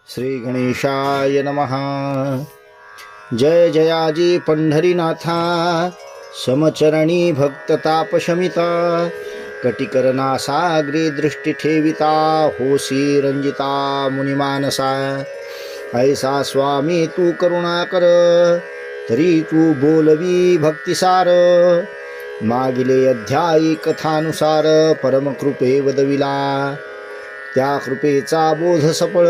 श्री गणेशाय नमः। जय जयाजी पंढरीनाथा, समचरणी भक्त तापशमिता, कटिकरना सागरी दृष्टी ठेविता, होसी रंजिता मुनिमानसा। ऐसा स्वामी तू करुणा कर, तरी तू बोलवी भक्तिसार। मागिले अध्यायी कथानुसार, परमकृपे वदविला त्या कृपेचा बोध सफळ।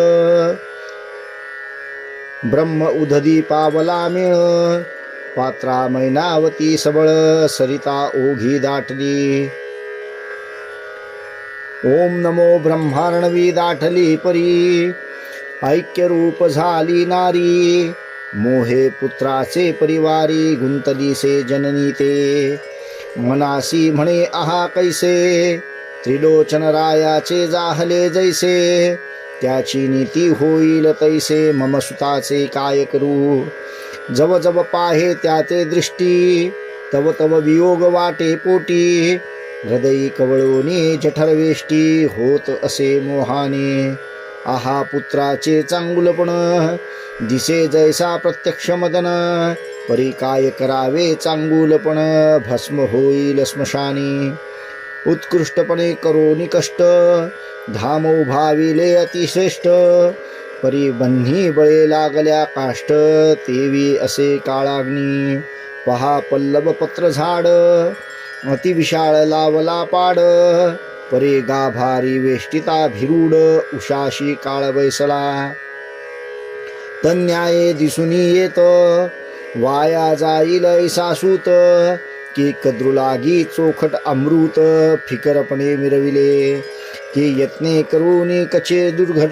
ब्रह्म उदधी पावला मेळ, पात्रा मैनावती सबळ, सरिता ओघी दाटली। ओम नमो ब्रह्मार्णवी दाटली परी, ऐक्य रूप झाली नारी। मोहे पुत्राचे परिवारी, गुंतली से जननी ते। मनासी म्हणे आहा कैसे, त्रिलोचन रायाचे जाहले जैसे। त्याची नीती होईल तैसे, मम सुताचे काय करू। जव जव पाहे त्याचे दृष्टी, तव तव वियोग वाटे पोटी। हृदयी कवळोनी जठरवेष्टी, होत असे मोहाने। आहा पुत्राचे चांगुलपण, दिसे जैसा प्रत्यक्ष मदन। परी काय करावे चांगुलपण, भस्म होईल स्मशानी। उत्कृष्टपणे करोनी कष्ट, धाम उभाविले अतिश्रेष्ठ। परी बन्ही बळे लागल्या काष्ट, तेवी असे काळाग्नी। पहा पल्लव पत्र झाड, अतिविशाळ लावला पाड। परे गाभारी वेष्टिता भिरूड, उषाशी काळ बैसला। तन्याये दिसूनी येत, वाया जाईल ऐसा सूत। की कद्रुलागी चोखट अमृत, फिकरपणे मिरविले। की यत्ने करूनी कचे दुर्घट,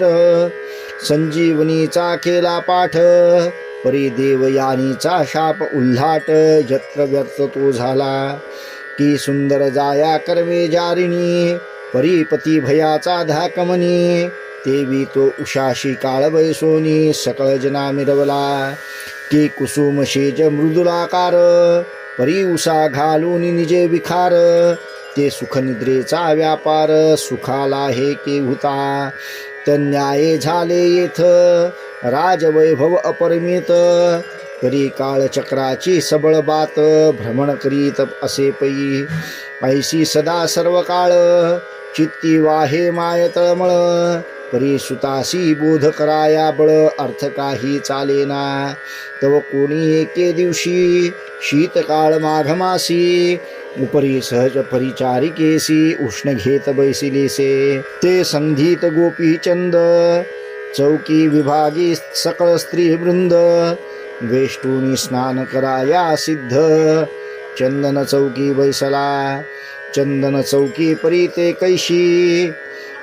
संजीवनीचा केला पाठ। परी देवयानीचा शाप उल्हाट, यत्र व्यर्थ तो झाला। की सुंदर जाया कर्मे जारिणी, परीपती भयाचा धाकमनी। तेवी तो उषाशी काळ बैसोनी, सकळ जना मिरवला। की कुसुम शेज मृदुलाकार, परी उसा घालून निजे विखार। ते सुखनिद्रेचा व्यापार, सुखाला हे केहुता। तन्याये झाले येथ, राजवैभव अपरिमित। परी काळचक्राची सबळ बात, भ्रमण करीत असे पै। ऐसी सदा सर्व काळ, चित्ती वाहे माय तळमळ। परी सुतासी बोध कराया बळ, अर्थ काही चालेना। तव कोणी एके दिवशी, शीतकाळ माघमासी। उपरी सहज परिचारिकेसी, उष्ण घेत बैसिलेसे। ते संधीत गोपी चंद, चौकी विभागी सकळ स्त्री वृंद। वेष्टूनी स्नान कराया सिद्ध, चंदन चौकी बैसला। चंदन चौकी परी ते कैशी,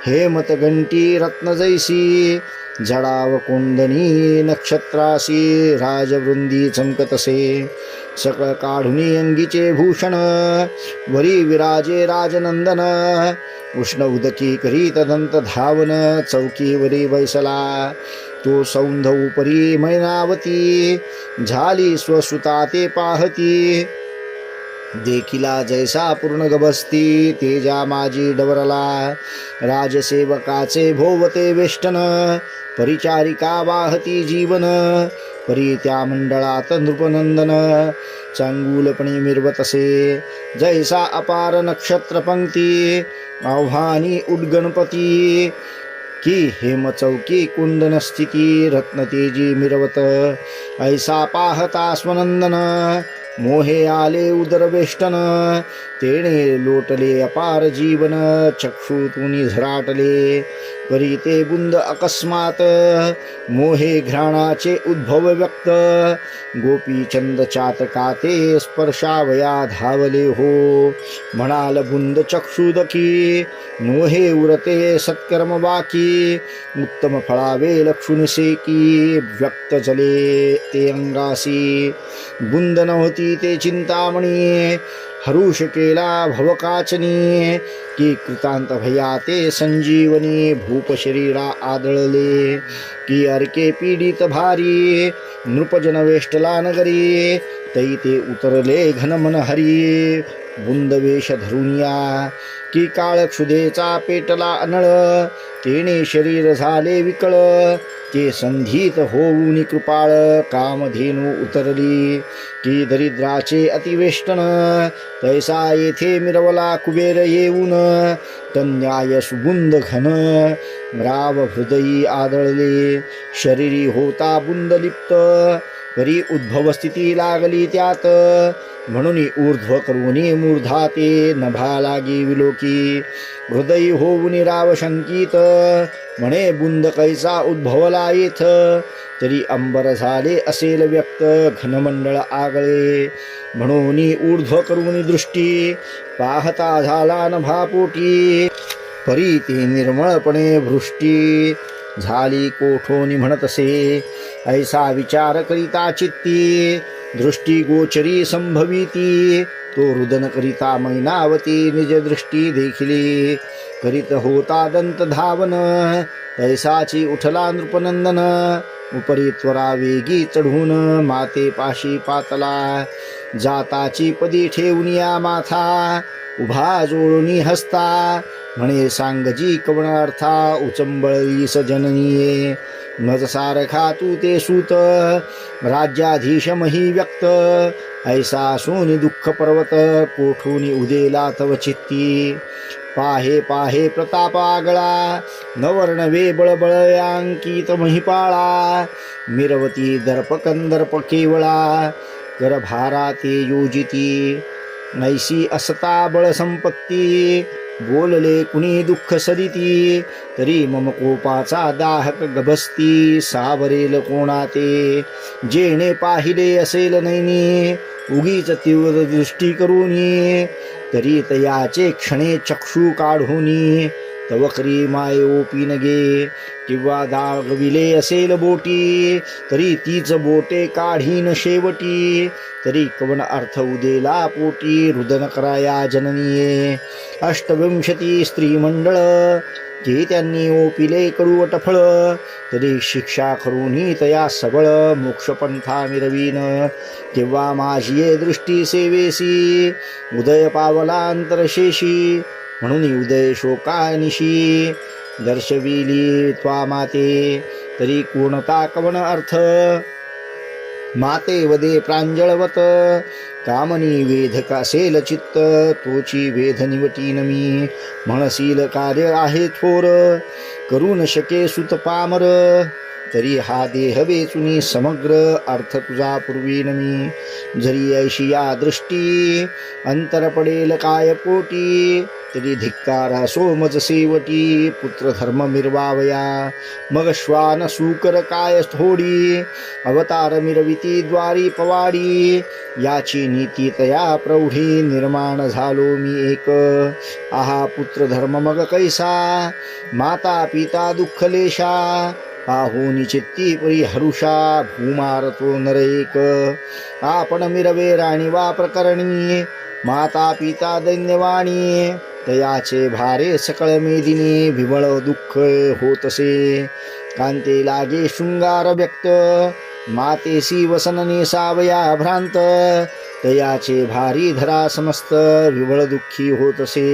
हेमत घंटी रत्न जैसी। जडाव कोंदणी नक्षत्रासी, राजवृंदी चमकतसे। सकळ काढुनी अंगीचे भूषण, वरी विराजे राजनंदन। उष्ण उदकी करीत दंत धावन, चौकीवरी बैसला। तो सौंधव परी मैनावती, झाली स्वसुता ते पाहती। देखिला जैसा पूर्ण गबसती, तेजा माझी डवरला। राजसेवकाचे भोवते वेष्टन, परिचारिका वाहती जीवन। परी त्या मंडळात नृपनंदन, चांगुलपणे मिरवतसे। जैसा अपार नक्षत्र पंक्ती, आव्हानी उड्गणपती। की हेम चौकी कुंदन स्थिती, रत्नतेजी मिरवत। ऐसा पाहता स्वनंदन, मोहे आले उदरवेष्टन। तेणे लोटले अपार जीवन, चक्षुतूनी झराटले। परी ते बुंद अकस्मात, मोहे घ्राणाचे उद्भव व्यक्त। गोपीचंद चातकाते स्पर्शावया धावले हो। म्हणाल बुंद चक्षुदकी, मोहे उरते सत्कर्म बाकी। उत्तम फळावे लक्षुनिसे की, व्यक्त जले ते अंगासी। बुंद नव्हती ते चिंतामणी, हरुष केला भवकाचनी। की कृतांत भया ते संजीवनी, भूप शरीरा आदळले। की अर्के पीडित भारी, नृपजन वेष्टला नगरी। तै ते उतरले घनमन हरी, बुंद वेश धरुनिया। की काळ क्षुधेचा पेटला अनळ, तेणे शरीर झाले विकळ। ते संधीत होऊनी कृपाळ कामधेनू उतरली की दरिद्राचे अतिवेष्टन तैसा येथे मिरवला कुबेर येऊन तन्याय सुबुंद घन राव हृदयी आदळले शरीरी होता बुंदलिप्त परी उद्भव स्थिती लागली त्यात म्हणून ऊर्ध्व करूनी मूर्धा ते नभा लागी विलोकी हृदयी होऊन राव शंकित म्हणे बुंद कैसा उद्भवला येथ तरी अंबर झाले असेल व्यक्त घनमंडळ आगळे म्हणून ऊर्ध्व करून दृष्टी पाहता झाला नभापोटी परी ते निर्मळपणे भृष्टी झाली कोठोनी म्हणतसे ऐसा विचार करिता चित्ती दृष्टी गोचरी संभविती तो रुदन करिता मैनावती निज दृष्टी देखिली करीत होता दंत धावन तैसाची उठला नृपनंदन उपरी त्वरा वेगी चढून माते पाशी पातला जाताची पदी ठेवून या माथा उभा जोडूनी हस्ता म्हणे सांगजी कवण अर्था उचंबळी सजननीये नज सारखा तू ते सूत राज्याधीश मही व्यक्त ऐसा सोनी दुःख पर्वत कोठूनी उदेला तव चित्ती पाहे पाहे प्रताप आगळा नवर्णवे बळबळयांकित महिपाळा मिरवती दर्प कंदर्प केवळा करभारा ते योजिती नैसी असता बळ संपत्ती बोलले कुणी दुःख सरिती तरी मम कोपाचा दाहक गभस्ती सावरेल कोणा ते जेणे पाहिले असेल नैनी उगीच तीव्र दृष्टी करूनी तरी तयाचे क्षणे चक्षु काढूनी तव करी माये ओपी नगे किंवा दागविले असेल बोटी तरी तीच बोटे काढीन शेवटी तरी कवन अर्थ उदेला पोटी रुदन कराया जननीये 28 स्त्री मंडळ जे त्यांनी ओपिले कडुवट फळ तरी शिक्षा करूनी तया सबळ मोक्षपंथा मिरवीन तेव्हा माझी दृष्टी सेवेसी उदय पावला अंतरशेषी म्हणून उदय शोकानिशी दर्शविली त्वा माते तरी कोणता कवन अर्थ माते वदे प्रांजळवत कामनी वेधक असेल चित्त तोची वेध निवटीन मी म्हणसील कार्य आहे थोर करू न शके सुत पामर तरी हा देह वेचुनी समग्र अर्थ तुझा पूर्वीन मी जरी ऐशी या दृष्टी अंतर पडेल काय पोटी तरी धिक्कारा सोमज सेवटी पुत्र धर्म मिरवावया मग श्वान सूकर काय थोडी अवतार मिरविती द्वारी पवाडी याची नीती तया प्रौढी निर्माण झालो मी एक आहा पुत्र धर्म मग कैसा माता पिता दुःखलेशा पाहुनी चित्ती परी हरुषा भूमारतो नरेक आपण मिरवे राणी वा प्रकरणी माता पिता दैन्यवाणी तयाचे भारे सकळ मेदिनी विमळ दुःख होतसे कांते लागे शृंगार व्यक्त मातेसी वसनने सावया भ्रांत तयाचे भारी धरा समस्त विवळ दुःखी होतसे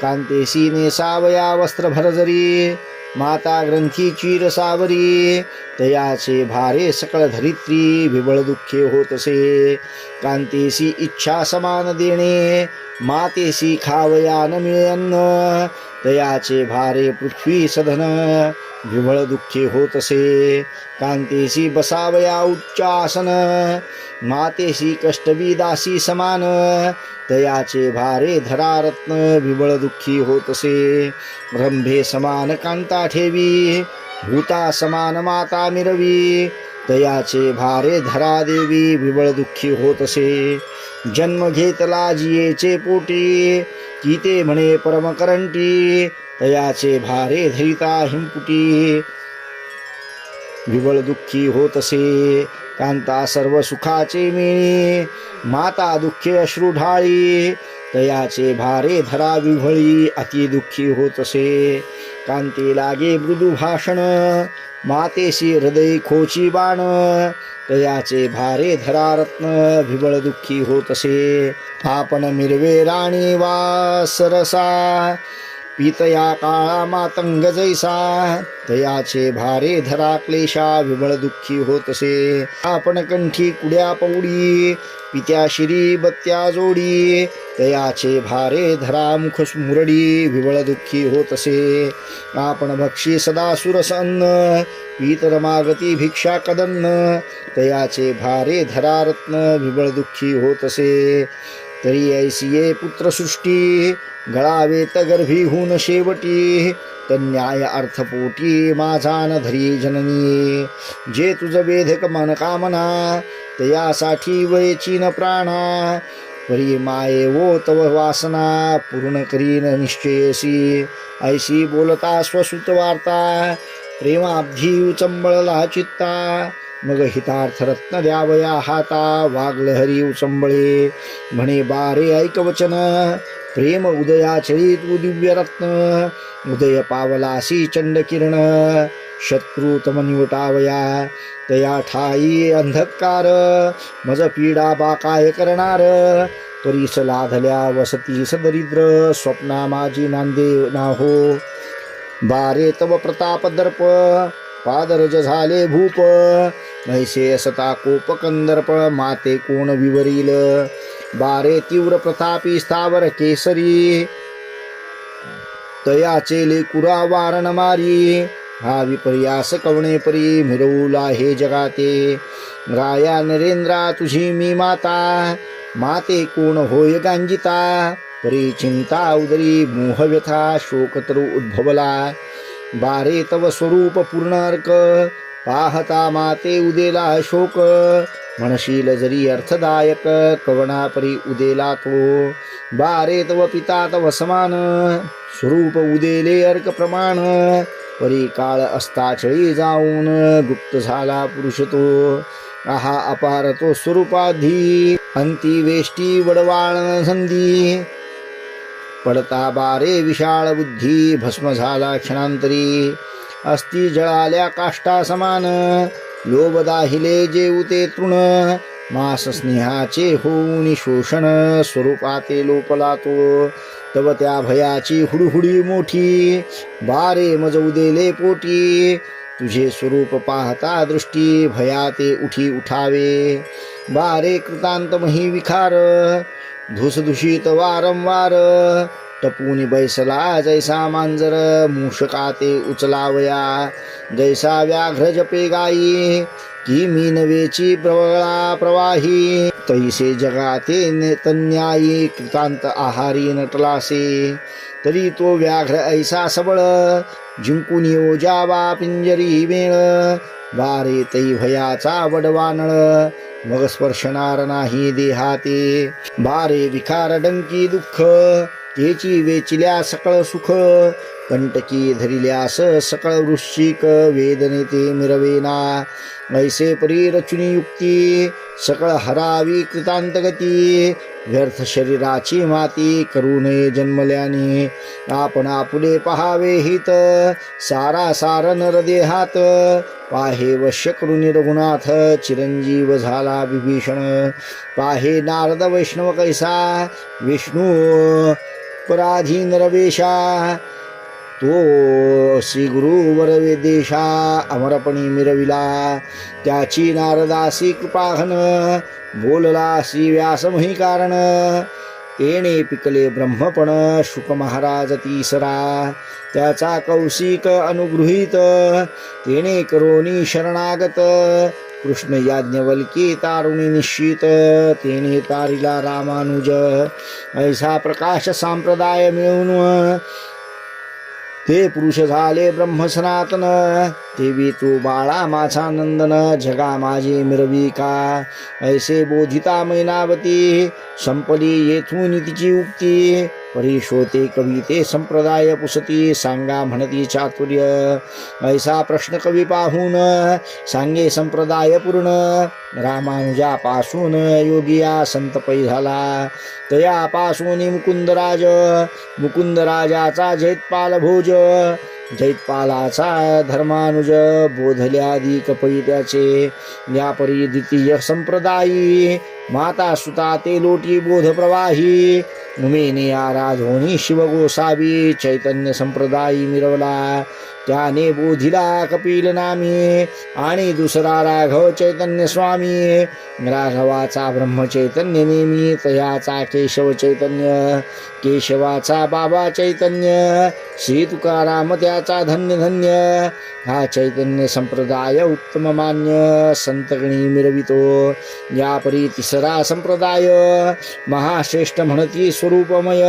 कांतेसी ने सावया वस्त्र भरजरी माता ग्रंथी चीर सावरी तयाचे भारे सकळ धरित्री विबळ दुःखे होतसे कांतेसी इच्छा समान देणे मातेसी खावया न मिळेन्न तयाचे भारे पृथ्वी सधन विबळ दुःखे होतसे कांतेसी बसावया उच्चासन मातेसी कष्टवी दासी समान तयाचे भारे धरारत्न विबळ दुःखी होतसे रंभे समान कांता ठेवी भूता समान माता मिरवी तयाचे भारे धरा देवी विबळ दुःखी होतसे जन्म घेतला जियेचे पोटी की ते म्हणे परमकरंटी तयाचे भारे धरिता हिंपुटी विबळ दुःखी होतसे कांता सर्व सुखाचे मिळी माता दुःखे अश्रू ढाळी तयाचे भारे धरा विव्हळी अति दुःखी होतसे कांती लागे मृदू भाषण मातेशी हृदय खोची बाण तयाचे भारे धरा रत्न विबळ दुःखी होतसे आपण मिरवे राणी वा सरसा पितया काळा मातंग जैसा, तयाचे भारे धरा क्लेशा, विबळ दुःखी होतसे. आपण कंठी कुड्या पौडी, पित्या शिरी बत्त्या जोडी, तयाचे भारे धरा मुख मुरडी, विबळ दुःखी होतसे. आपण भक्षी सदा सुरस अन्न, पितर मागती भिक्षा कदन्न, तयाचे भारे धरा रत्न, विबळ दुःखी होतसे. तरी ऐसिये पुत्रसृष्टी, गळावेत गर्भीहून शेवटी, तन्याय अर्थपोटी माझा न धरी जननी. जे तुझ वेधक मन कामना, तयासाठी वयची न प्राणा, परी माये वो तव वासना, पूर्ण करीन निश्चयसी. ऐशी बोलता स्वसुत वार्ता, प्रेमाब्धी उचंबळला चित्ता, मग हितार्थ रत्न द्यावया हाता, वागल हरी उचंबळे. म्हणे बारे ऐकवचन, प्रेम उदया चळी तू दिव्य रत्न, उदय पावलासी चंड किरण, शत्रू तम निवटावया, तया ठाई अंधकार, मज पीडा बाकाय करणार. परीस लाधल्या वसतीस दरिद्र, स्वप्ना माझी नांदे नाहो. बारे तव प्रताप दर्प, पादरज झाले भूप, ऐसे असता कोप कंदर्प, माते कोण विवरील. बारे तीव्र प्रतापी स्थावर केसरी, तयाचे लेकुरा वारण मारी. हा विपर्यास कवणे परी, मिरवला हे जगाते. राया नरेंद्रा तुझी मी माता, माते कोण होय गांजिता. परी चिंता उदरी मोहव्यथा, शोकतरु उद्भवला. बारे तव स्वरूप पूर्ण अर्क, पाहता माते उदेला शोक. म्हणशील जरी अर्थदायक, कवना परी उदेला तो. बारे तव पिता तव समान, स्वरूप उदेले अर्क प्रमाण. परी काळ अस्ताचळी जाऊन, गुप्त झाला पुरुष तो. आहा अपार तो स्वरूपाधी, अंती वेष्टी वडवाळ संधी. पडता बारे विशाळ बुद्धी, भस्म झाला क्षणांतरी. अस्ति जळाल्या काष्टा समान, लोभ दाहिले जेवते तृण. मास स्नेहाचे होऊन शोषण, स्वरूपाते लोपला तो. तव त्या भयाची हुडहुडी मोठी, बारे मज उदेले पोटी. तुझे स्वरूप पाहता दृष्टी, भयाते उठी उठावे. बारे कृतांत मही विखार, धुसधुषित वारंवार. टपूनी बैसला जैसा मांजर, मूषकाते उचलावया. जैसा व्याघ्र जपे गायी, की मी नवेची प्रवळा प्रवाही. तैसे जगाते तन्यायी, कृतांत आहारी नटलासे. तरी तो व्याघ्र ऐसा सबळ, जिंकून ओजावा पिंजरी मेळ. बारे तै भयाचा वडवानळ, मग स्पर्शणार नाही देहाते. बारे विकार डंकी दुःख, तेची वेचिल्या सकळ सुख. कंटकी धरिल्यास सकळ वृश्चिक, वेदने ते मिरवेना. ऐसे परी रचुनी युक्ती, सकळ हरावी कृतांत गती. व्यर्थ शरीराची माती, करू नये जन्मल्याने. आपण आपुले पहावे हित, सारा सार नरदेहात. पाहे वश्य करून रघुनाथ, चिरंजीव झाला विभीषण. पाहे नारद वैष्णव कैसा, विष्णू पराधीन रवेशा. तो श्री गुरुवर वेदेशा, अमरपणी मिरविला. त्याची नारदासी कृपाघन, बोलला श्री व्यासमही कारण. तेने पिकले ब्रह्मपण, शुक महाराज तीसरा. त्याचा कौशिक अनुगृहीत, तेने करोनी शरणागत. कृष्ण याज्ञवल्की तारुणी निश्चित, तेने तारिला रामानुज. ऐसा प्रकाश संप्रदाय मिळून, ते पुरुष झाले ब्रह्म सनातन. देवी तू बाळा माझा नंदन, जगा माझी मिरविका. ऐसे बोधिता मैनावती, संपली येथून तिची उक्ती. परीशोते कविते संप्रदाय पुसती, सांगा म्हणती चातुर्य. ऐसा प्रश्न कवी पाहून, सांगे संप्रदाय पूर्ण. रामानुजापासून योगिया संत पै झाला. तयापासून मुकुंदराज, मुकुंदराजाचा जैतपाल भोज. जैतपालाचा धर्मानुज बोधल्यादी कपई त्याचे या परी द्वितीय संप्रदायी माता सुता ते लोटी बोध प्रवाही उमेने आराधोनी शिवगोसावी चैतन्य संप्रदायी मिरवला त्याने बोधिला कपिल नामी आणि दुसरा राघव चैतन्य स्वामी राघवाचा ब्रह्मचैतन्य नेमी तयाचा केशव चैतन्य केशवाचा बाबा चैतन्य श्री तुकाराम त्याचा धन्य धन्य हा चैतन्य संप्रदाय उत्तम मान्य संतगणी मिरवितो या परी तिसरा संप्रदाय महाश्रेष्ठ म्हणती स्वरूपमय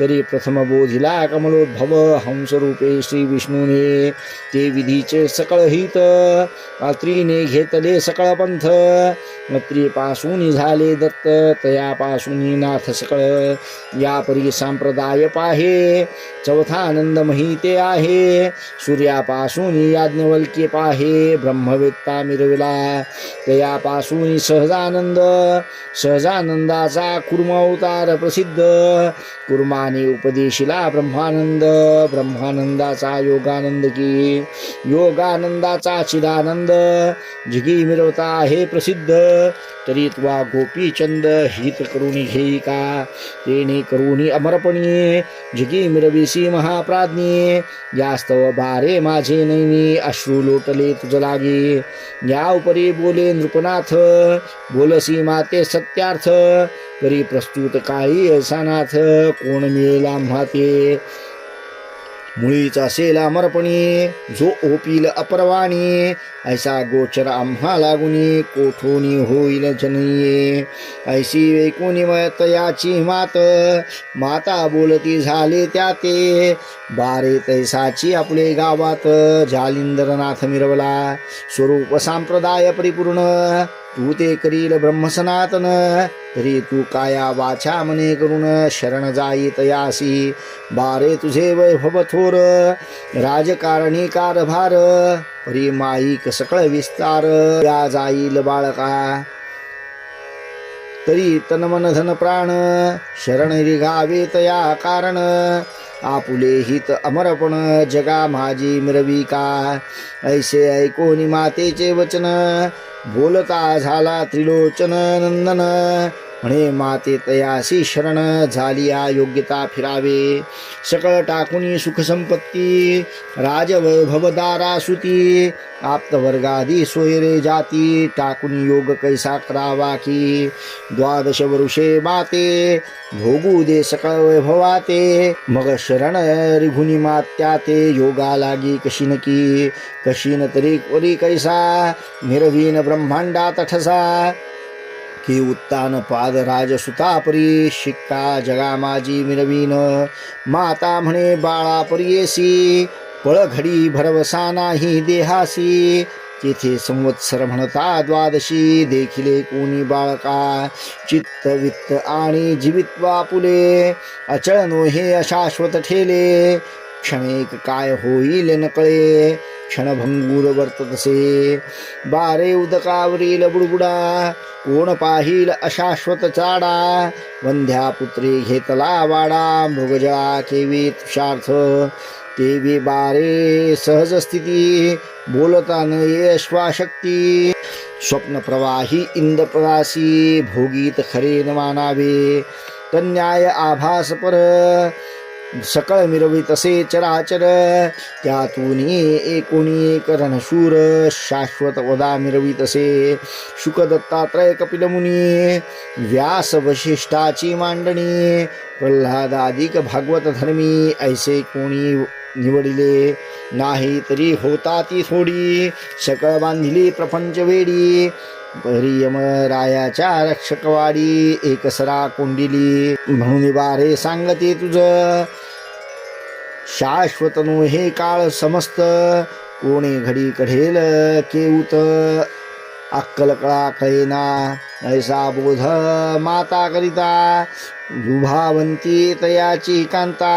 तरी प्रथम बोधिला कमलोद्भव हंसरूपे श्री विष्णूने ते विधीचे सकळ हित अत्रीने घेतले सकळ पंथ अत्रीपासून झाले दत्त तयापासून नाथ सकळ या परी संप्रदाय पाहे चौथा आनंदमही ते आहे सूर्यापासून याज्ञवल्क्य पाहे ब्रह्मवेत्ता मिरविला तयापासून सहजानंदाचा कुर्मावतार प्रसिद्ध कुर्माने उपदेशिला ब्रह्मानंद ब्रह्मानंदाचा योगानंद की योगानंदाचा चिदानंद जिगी मिरवता आहे प्रसिद्ध तरी त्वा गोपीचंद हित करुणी घेई का तेने करुणी अमरपणी जिगी मिरविसी महाप्राज्ञी यास्तव बारे माझे नैनी अश्रू लोटले तुझ लागे या उपरी बोले नृपनाथ बोलसी माते सत्यार्थ परी प्रस्तुत काळी ऐसानाथ कोण मिळेल आम्हा ते मुळीच असेल अमरपणी जो ओपील अपरवाणी ऐसा गोचर आम्हा लागुनी कोठोनी होईल जननीये ऐशी वैकुणी तयाची माता बोलती झाले त्या ते बारे तैसाची आपले गावात जालिंदरनाथ मिरवला स्वरूप संप्रदाय परिपूर्ण तू ते करील ब्रह्मसनातन तरी तू काया वाचा मने करून शरण जाई तयासी बारे तुझे वैभव थोर राजकारणी कारभार परी माईक सकळ विस्तार या जाईल बाळका तरी तन मन धन प्राण शरण रिगावे तया कारण आपुले हित अमरपण जगा माझी मिरविका ऐसे ऐकोनी मातेचे वचन बोलता झाला त्रिलोचन नंदन म्हणे माते तयासी शरण झाली योग्यता फिरावे सकळ टाकुनी सुख संपत्ती राजवैभव दारासुती आप्तवर्गादी सोयरे जाती टाकुनी योग कैसा करावा की द्वादश वरुषे माते भोगू दे सकळ वैभवाते मग शरण रिघुनी मात्या ते योगा लागी कशी नकी कशीन तरी वरी कैसा मिरवीन ब्रह्मांडात ठसा की उत्तान पाद राजसुतापरी शिक्का जगा माझी मिरवीन माता म्हणे बाळा परियेसी पळघडी भरवसा नाही देहासी तेथे संवत्सर म्हणता द्वादशी देखिले कोणी बाळका चित्त वित्त आणि जीवित्वा पुले अचळ नोहे अशाश्वत ठेले क्षणेक काय होईल नकळे क्षणभंगूर वर्ततसे बारे उदकावरील बुडबुडा कोण पाहिल अशाश्वत चाडा वंध्या पुत्रे घेतला वाडा मृगजळा केवी तुषार्थ तेवी बारे सहज स्थिती बोलता न ये श्वाशक्ती स्वप्न प्रवाही इंद्रप्रदासी भोगीत खरे न मानावे तन्याय आभास पर सकळ मिरवितसे चराचर त्यातूनी एकोणी करणशूर शाश्वत वदा मिरवितसे शुक दत्तात्रय कपिल मुनी व्यास वशिष्ठाची मांडणी प्रल्हादादिक भागवत धर्मी ऐसे कोणी निवडिले नाही तरी होता ती थोडी सकळ बांधिली प्रपंच वेडी परियम रायाच्या रक्षकवाडी एकसरा कोंडिली म्हणून बारे सांगते तुझ शाश्वत नो हे काळ समस्त कोणी घडी कढेल केऊत अक्कल कळा कळेना ऐसा बोध माता करिता विभावंती तयाची कांता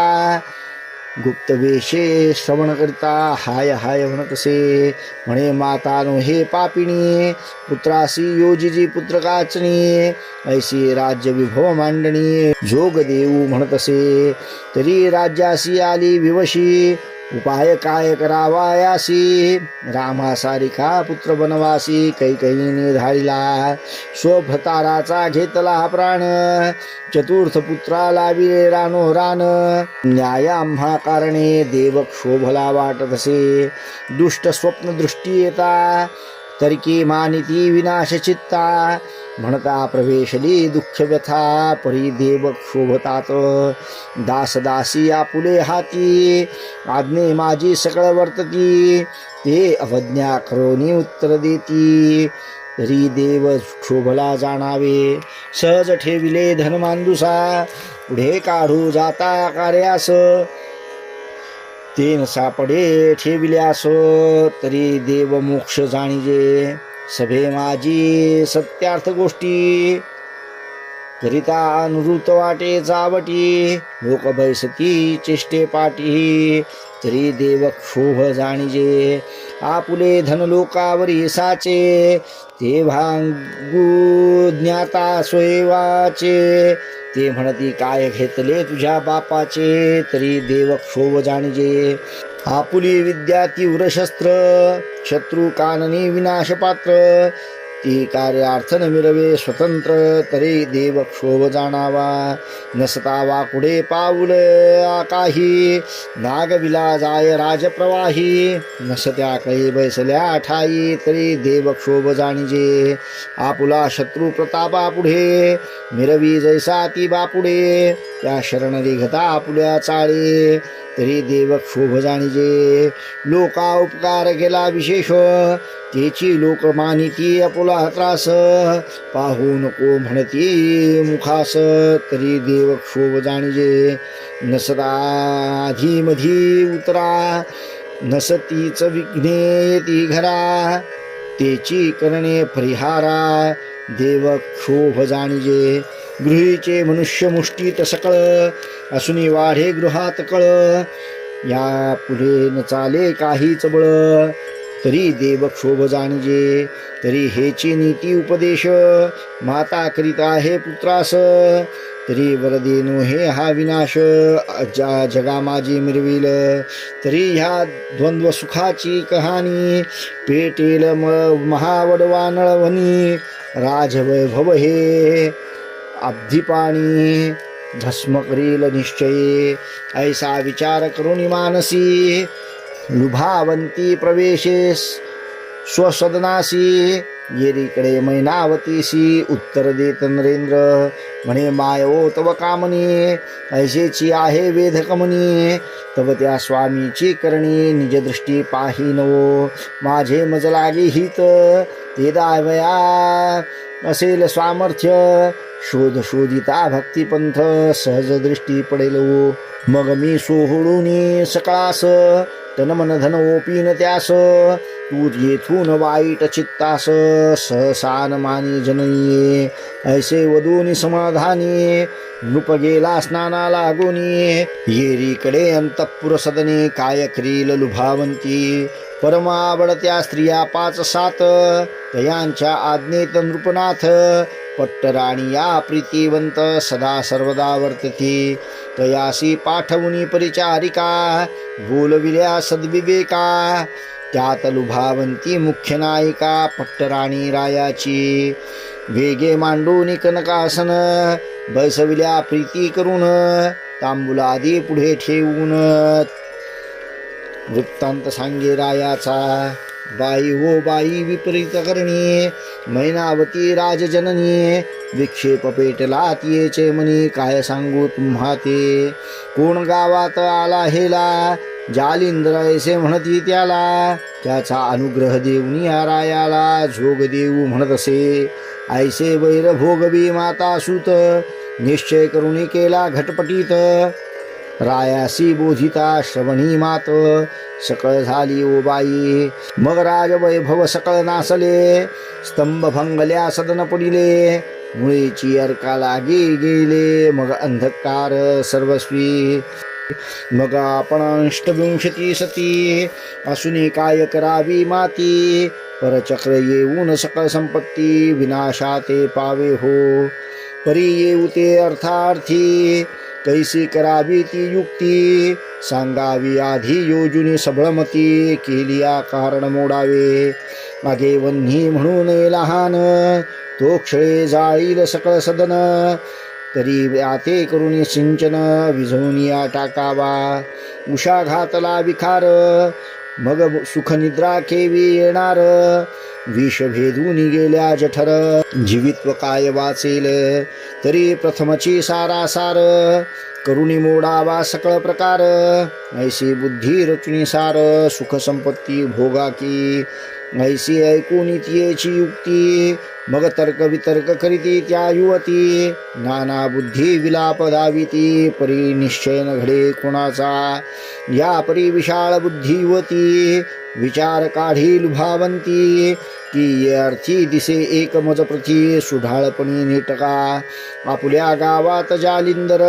गुप्त वेशे श्रवण करता हाय हाय म्हणतसे म्हणे मातानो हे पापिणी पुत्रासी योजिजी पुत्रकाचणी ऐशी राज्य विभव मांडणी जोग देऊ म्हणतसे तरी राज्यासी आली विवशी उपाय काय करावायासी, रामासारिखा पुत्र बनवासी, कैकेयीने धारिला स्वभताराचा घेतला प्राण, चतुर्थ पुत्राला विले रानो रान, न्याय आम्हा कारणे देव क्षोभला वाटतसे, दुष्ट स्वप्न दृष्टी येता तर्की मानिती विनाश चित्ता, म्हणता प्रवेशली दुःख व्यथा, परी देव क्षोभतात दास दासी आपुले हाती, आज्ञे माझी सकळ वर्तती, ते अवज्ञा करोनी उत्तर देती, तरी देव क्षोभला जाणावे, सहज ठेविले धनमांदुसा, पुढे काढू जाता कार्यास, तेन सापडे ठेविल्यास, तरी देव मोक्ष जाणीजे, सभे माझी सत्यार्थ गोष्टी, करिता अनुरूत वाटे जावटी, लोक बैसती चेष्टे पाठी, तरी देव क्षोभ जाणीजे, आपुले धन लोकावरी साचे, ते भांगू ज्ञाता स्वयवाचे, ते म्हणती काय घेतले तुझ्या बापाचे, तरी देव क्षोभ जाणीजे, आपुली विद्या तीव्र शस्त्र, शत्रू काननी विनाश पात्र, ती कार्यार्थ न मिरवे स्वतंत्र, तरी देव क्षोभ जाणावा, नसता वाकुडे पाऊल आकाही, नागविला जाय राजप्रवाही, नसत्या कळी बैसल्या ठाई, तरी देव क्षोभ जाणीजे, आपुला शत्रू प्रतापा पुढे, मिरवी जैसा ती बापुडे, त्या शरण रिघता आपुल्या चाळे, तरी देव क्षोभ जाणीजे, लोका उपकार केला विशेष, तेची लोक मानिती आपुला त्रास, पाहू नको म्हणती मुखास, तरी देव क्षोभ जाणीजे, नसता आधी मधी उतरा, नसतीच विघ्ने येती घरा, तेची करणे परिहारा, देव क्षोभ जाणीजे, गृहीचे मनुष्य मुष्टीत सकळ, असुनी वाढे गृहात कळ, या पुढे न चाले काहीच बळ, तरी देव क्षोभ जाणीजे, तरी हेची नीती उपदेश, माता करीता हे पुत्रास, तरी वरदेनो हे हा विनाश, जगा माझी मिरविल, तरी ह्या द्वंद्व सुखाची कहाणी, पेटेल महावडवानळवनी, राजवैभव हे अब्धिपाणी, भस्म करील निश्चये, ऐसा विचार करुणी मानसी, लुभावंती प्रवेशे स्वसदनासी, येरीकडे मैनावतीसी, उत्तर देत नरेंद्र, म्हणे मायवो तव कामनी, ऐसेची आहे वेधकमनी, तव त्या स्वामीची करणी, निजदृष्टी पाहिनवो, माझे मज लागी हित, ते दावया असेल सामर्थ्य, शोध शोधिता भक्तिपंथ, सहज दृष्टी पडेल, मग मी सोहळूनी सकाळास, तन मन धन ओपीन त्यास, तू येथून वाईट चित्तास, सहसान मानी जननीये, ऐसे वधूनी समाधानी, नृप गेला स्नाना लागोनी, येरीकडे अंतपुर सदने, काय करील लुभावंती, परम आवडत्या स्त्रिया 5-7, तयांच्या आज्ञेत नृपनाथ, पट्टराणी या प्रीतिवंत, सदा सर्वदा वर्तती, तयासी पाठवुनी परिचारिका, बोलविल्या सद्विवेका, त्यात लुभावंती मुख्य नायिका, पट्टराणी रायाची, वेगे मांडून कनकासन, बैसविल्या प्रीती करून, तांबुलादी पुढे ठेवून, वृत्तांत सांगे रायाचा, बाई हो बाई विपरीत करणी, मैनावती राजजननी, विक्षेप पेटला तियेचे मनी, काय सांगू तुम्हा ते, कोण गावात आला हेला, जालिंद्र ऐसे म्हणती त्याला, त्याचा अनुग्रह देऊनी रायाला, झोग देऊ म्हणत असे, ऐसे वैर भोगवी माता सूत, निश्चय करुणी केला घटपटीत, रायासी बोधिता श्रवणी मात, सकळ झाली ओ बाई, मग राज वैभव सकळ नासले, स्तंभ भंगल्या सदन पडिले, मुळेची अर्का लागी गेले, मग अंधकार सर्वस्वी, मग आपण 28 सती, असूनी काय करावी माती, परचक्र येऊन सकळ संपत्ती, विनाशाते पावे हो, परी येऊ ते अर्थार्थी, कैसी करावी ती युक्ती, सांगावी आधी योजुनी सबळमती केलिया कारण मोडावे मागे वन्ही म्हणून लहान तो क्षळे जाळील सकळ सदन तरी आते करून सिंचन विझवून टाकावा उषा घातला विखार मग सुखनिद्रा केवी येणार विष भेदून गेल्या जठर जीवित्व काय वाचेल तरी प्रथमची सारासार करुणी मोडावा सकळ प्रकार ऐसी बुद्धी रचुनी सार सुख संपत्ती भोगा की ऐसी ऐकून तियेची युक्ती मग तर्क वितर्क करीती त्या युवती नाना बुद्धी विलाप दाविती परी निश्चय न घडे कोणाचा या परी विशाळ बुद्धी युवती विचार काढी लुभावंती की अर्थी दिसे एक मज प्रती सुढाळपणी नेटका आपुल्या गावात जालिंदर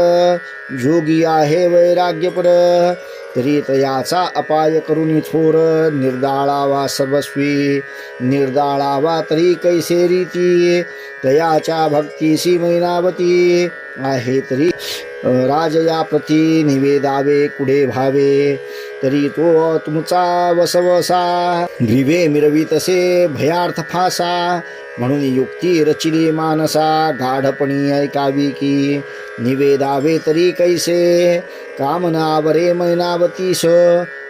जोगी आहे वैराग्यपर तरी तयाचा अपाय करुनी थोर निर्दाळावा सर्वस्वी निर्दाळावा तरी कैसे रीती तयाच्या भक्तीसी मैनावती आहे तरी राजया प्रती निवेदावे कुडे भावे तरी तो तुमचा वसवसा ग्रीवे मिरवितसे भयार्थ फासा म्हणून युक्ती रचिली मानसा गाढपणी ऐकावी की निवेदावे तरी कैसे कामनावरे मैनावतीस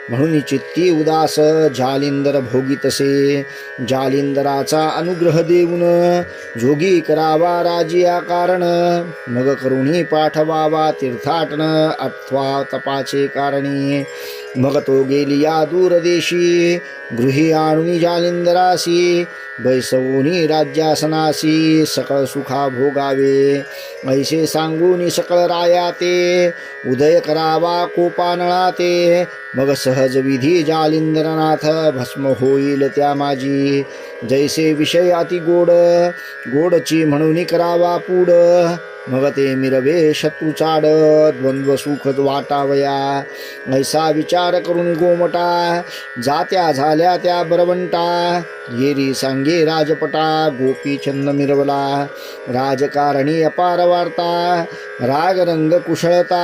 म्हणून चित्ती उदास जालिंदर भोगीतसे जालिंदराचा अनुग्रह देऊन जोगी करावा राजिया कारण मग करुणी पाठवावा तीर्थाटन अथवा तपाचे कारणी मग तो गेलिया दूरदेशी गृही आणून जालिंदरासी बैसवूनी राज्यासनासी सकळ सुखा भोगावे ऐसे सांगून सकळ राया ते उदय करावा कोपानळा ते मग सहज विधी जालिंदरनाथ भस्म होईल त्या माझी जैसे विषय अति गोड गोडची म्हणून करावा पूड मग ते मिरवे शत्रू चाड द्वंद्व सुख वाटावया ऐसा विचार करून गोमटा जात्या झाल्या त्या बरवंटा येरी सांगे राजपटा गोपी छंद मिरवला राजकारणी अपार वार्ता राग रंग कुशळता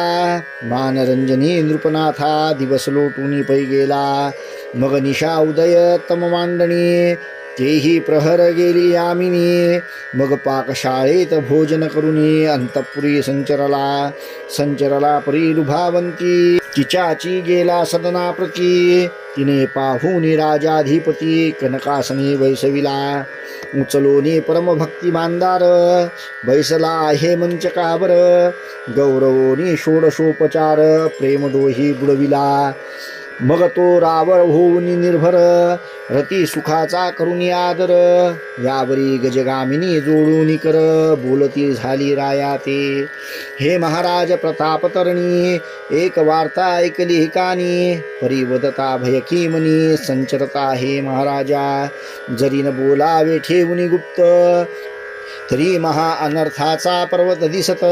मानरंजनी नृपनाथा दिवस लोटून पै गेला मग निशा उदय तम मांडणी तेही प्रहर गेली यामिनी मग पाकशाळेत भोजन करुनी अंतपुरी संचरला परी लुभावंती तिच्याची गेला सदनाप्रती तिने पाहुनी राजाधिपती कनकासनी बैसविला उचलोनी परमभक्ती मानदार बैसला आहे मंचकावर गौरवोनी षोडशोपचार प्रेम डोही बुडविला मग तो रावळ होऊन निर्भर रती सुखाचा करुणी आदर यावरी गजगामिनी जोडून कर बोलती झाली राया ते हे महाराज प्रतापतरणी एक वार्ता ऐकली कानी परिवदता भयकी मनी संचरता हे महाराजा जरी न बोलावे ठेवून गुप्त तरी महा अनर्थाचा पर्वत दिसत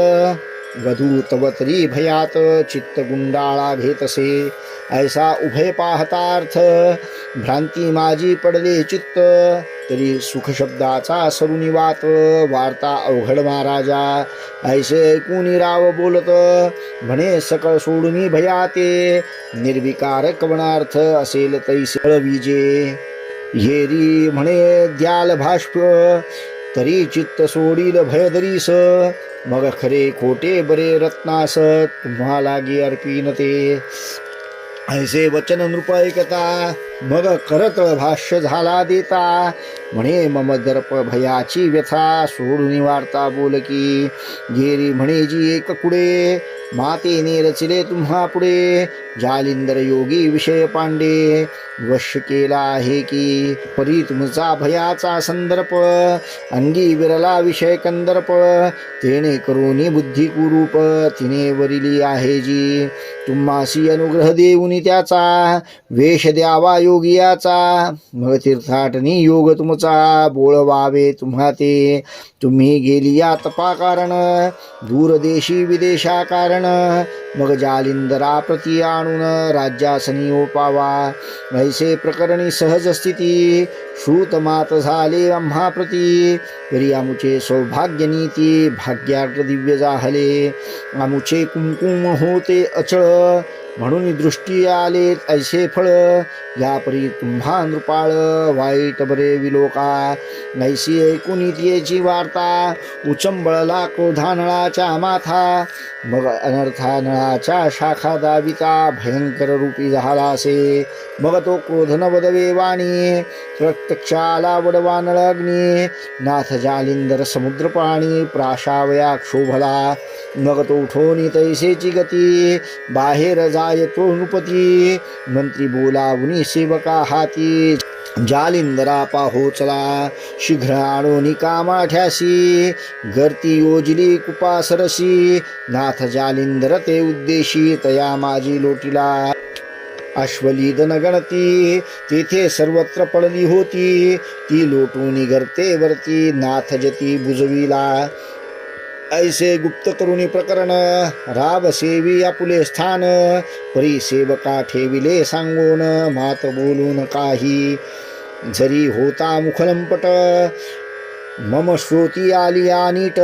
वधू तव तरी भयात चित्त गुंडाळा घेतसे ऐसा उभय पाहतार्थ भ्रांती माझी पडले चित्त तरी सुख शब्दाचा सरुनी वात वार्ता अवघड महाराजा ऐसे ऐकून राव बोलत म्हणे सकळ सोडून भयाते निर्विकार कवनार्थ असेल तैसे विजे येरी म्हणे द्याल भाष्प तरी चित्त सोडील भयदरीस मग खरे खोटे बरे रत्नास तुम्हा लागी अर्पीन ते ऐसे वचन नृप ऐकता मग करतळ भाष्य झाला देता म्हणे मम दर्प भयाची व्यथा सोडून वार्ता बोल की गेरी म्हणे जी एक कुडे मातेने रचिले तुम्हा पुढे जालिंदर योगी विषय पांडे वश केला आहे की परी तुमचा भयाचा संदर्प अंगी विरला विषय कंदर्प तेने करोनी बुद्धी कुरूप तिने वरिली आहे जी तुम्हासी अनुग्रह देऊन त्याचा वेश द्यावा योगियाचा मग तीर्थाटनी योग तुमचा बोळवावे तुम्हा ते तुम्ही गेलिया तपा कारण दूरदेशी विदेशा कारण मग जालिंदरा प्रती आणून राज्यासनी ओपावा ऐसे प्रकरणी सहज स्थिती श्रुतमात झाले आम्हाप्रती, परी आमुचे सौभाग्य नीती, भाग्यार्थ दिव्य जाहले, आमुचे कुंकुम होते अचळ, म्हणून दृष्टी आले ऐसे फळ, या परी तुम्हा नृपाळ, वाईट बरे विलोका, ऐशी ऐकून याची वार्ता, उचंबळला क्रोधानळाच्या माथा, मग अनर्था नळाच्या शाखा दाविता, भयंकर रूपी झाला असे, मग तो क्रोधन वदवे वाणी, प्रत्यक्षाला वडवा नळ अग्नी, नाथ जालिंदर समुद्र पाणी, प्राशावया क्षोभला, मग तो उठोनी तैसेची गती, बाहेर जाय तो नृपती, मंत्री बोलावुनी सेवका हाती, जालिंदरा पाहोचला शीघ्र आणोनी कामाठ्यासी, गर्ती योजली कुपासरसी, नाथ जालिंदर ते उद्देशी, तया माझी लोटीला अश्वलीदन गणती, तेथे सर्वत्र पडली होती, ती लोटूनी गर्ते वरती, नाथ जती बुजविला, ऐसे गुप्त करुणी प्रकरण, राब सेवी आपुले स्थान, परी सेवका ठेविले सांगून, मात बोलून काही, जरी होता मुखलंपट, मम श्रोती आली नीट,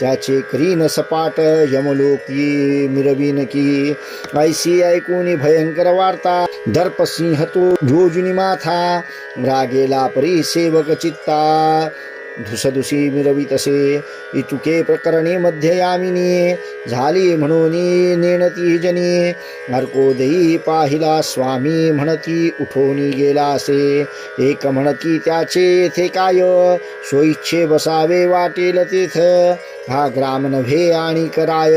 त्याचे करीन सपाट, यमलोकी मिरवीन की, ऐसी ऐकून भयंकर वार्ता, दर्पसिंह तो जोजुनी माथा, रागेला परी सेवक चित्ता, धुसधुसी मिरवितसे, इतुके प्रकरणे मध्ये यामिनी, झाली म्हणून नेणती जनी, अर्कोदयी पाहिला स्वामी म्हणती, उठोनी गेला असे, एक म्हणती त्याचे येथे काय, सोइच्छे बसावे वाटेल तेथ, हा ग्राम नव्हे आणि कराय,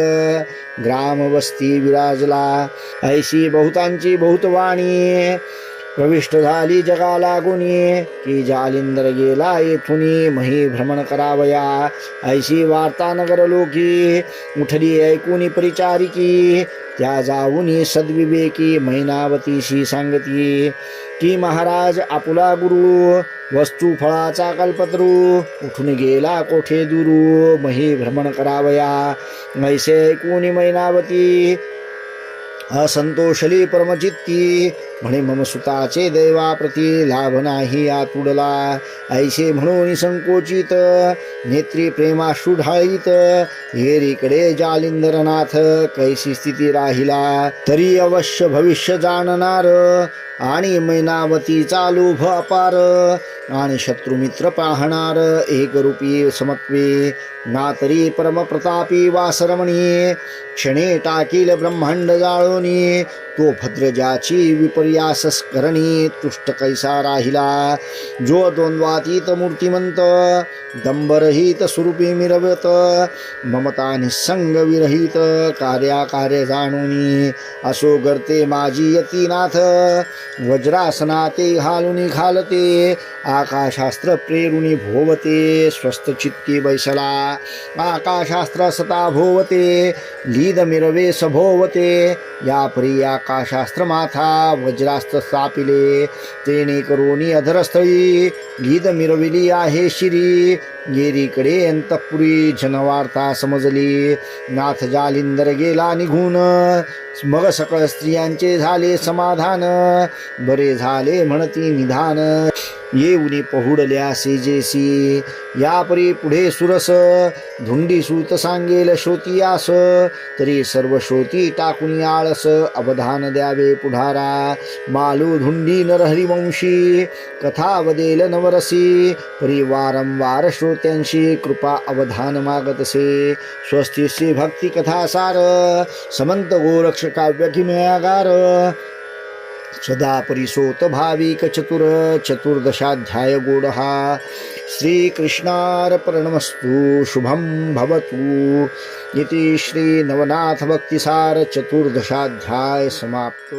ग्राम वस्ती विराजला, ऐशी बहुतांची बहुतवाणी, प्रविष्ट झाली जगा लागुनी, की जालिंदर गेला येथुनी, मही भ्रमण करावया, ऐशी वार्ता नगर लोकी, उठली ऐकूनी परिचारिकी, त्या जाऊनी सद्विवेकी, मैनावतीशी सांगती, की महाराज आपुला गुरु, वस्तू फळाचा कल्पतरू, उठून गेला कोठे दुरू, मही भ्रमण करावया, ऐसे ऐकूनी मैनावती असंतोषली परमचित्ती, म्हणे मम सुताचे दैवाप्रती, लाभ नाही आतुडला, ऐसे म्हणून संकोचित, नेत्री प्रेमाश्रू ढाळीत, हेरीकडे जालिंदरनाथ, कैसी स्थिती राहिला, तरी अवश्य भविष्य जाणणार, आणि मैनावतीचा लोभ अपार, आणि शत्रुमित्र पाहणार, एक रूपी समत्वे, ना तरी परमप्रतापी वासरमणी, क्षणे टाकील ब्रह्मांड जाळोनी, तो भद्र ज्याची विपर्यास करणी, तुष्ट कैसा राहिला, जो द्वंद्वातीत मूर्तिमंत, दंबरहित स्वरूपी मिरवत, ममता निसंग विरहित, कार्याकार्य जाणूनी, असो करते माझी यतीनाथ, वज्रासनाते घालुनी घालते, आकाशास्त्र प्रेरुनी भोवते, स्वस्थ चित्ती बैसला, आकाशास्त्र सता भोवते, लीद मिरवे सभोवते, या परी आकाशास्त्र माथा, वज्रास्त्र स्थापिले, तेने करोनी अधरस्थळी, लीद मिरविली आहे शिरी, येरीकडे अंतपुरी, जनवार्ता समजली, नाथ जालिंदर गेला निघून, मग सकळ स्त्रियांचे झाले समाधान, बरे झाले म्हणती निधान, येऊनी पहुडल्या सेजेसी, या परी पुढे सुरस, धुंडी सूत सांगेल श्रोतियास, तरी सर्व श्रोती टाकून आळस, अवधान द्यावे पुढारा, मालू धुंडी नरहरिवंशी, कथा वदेल नवरसी, परी वारंवार श्रोत्यांशी, कृपा अवधान मागतसे, स्वस्तिश्री भक्ती कथा सार, समंत गोरक्ष काव्य किमयागार, सदा परिसोत भाविक चतुर, चतुर्दशाध्याय गोडहा, श्रीकृष्णार्पणमस्तु, शुभं भवतु, इति श्री नवनाथ भक्तिसार चतुर्दशाध्याय समाप्त।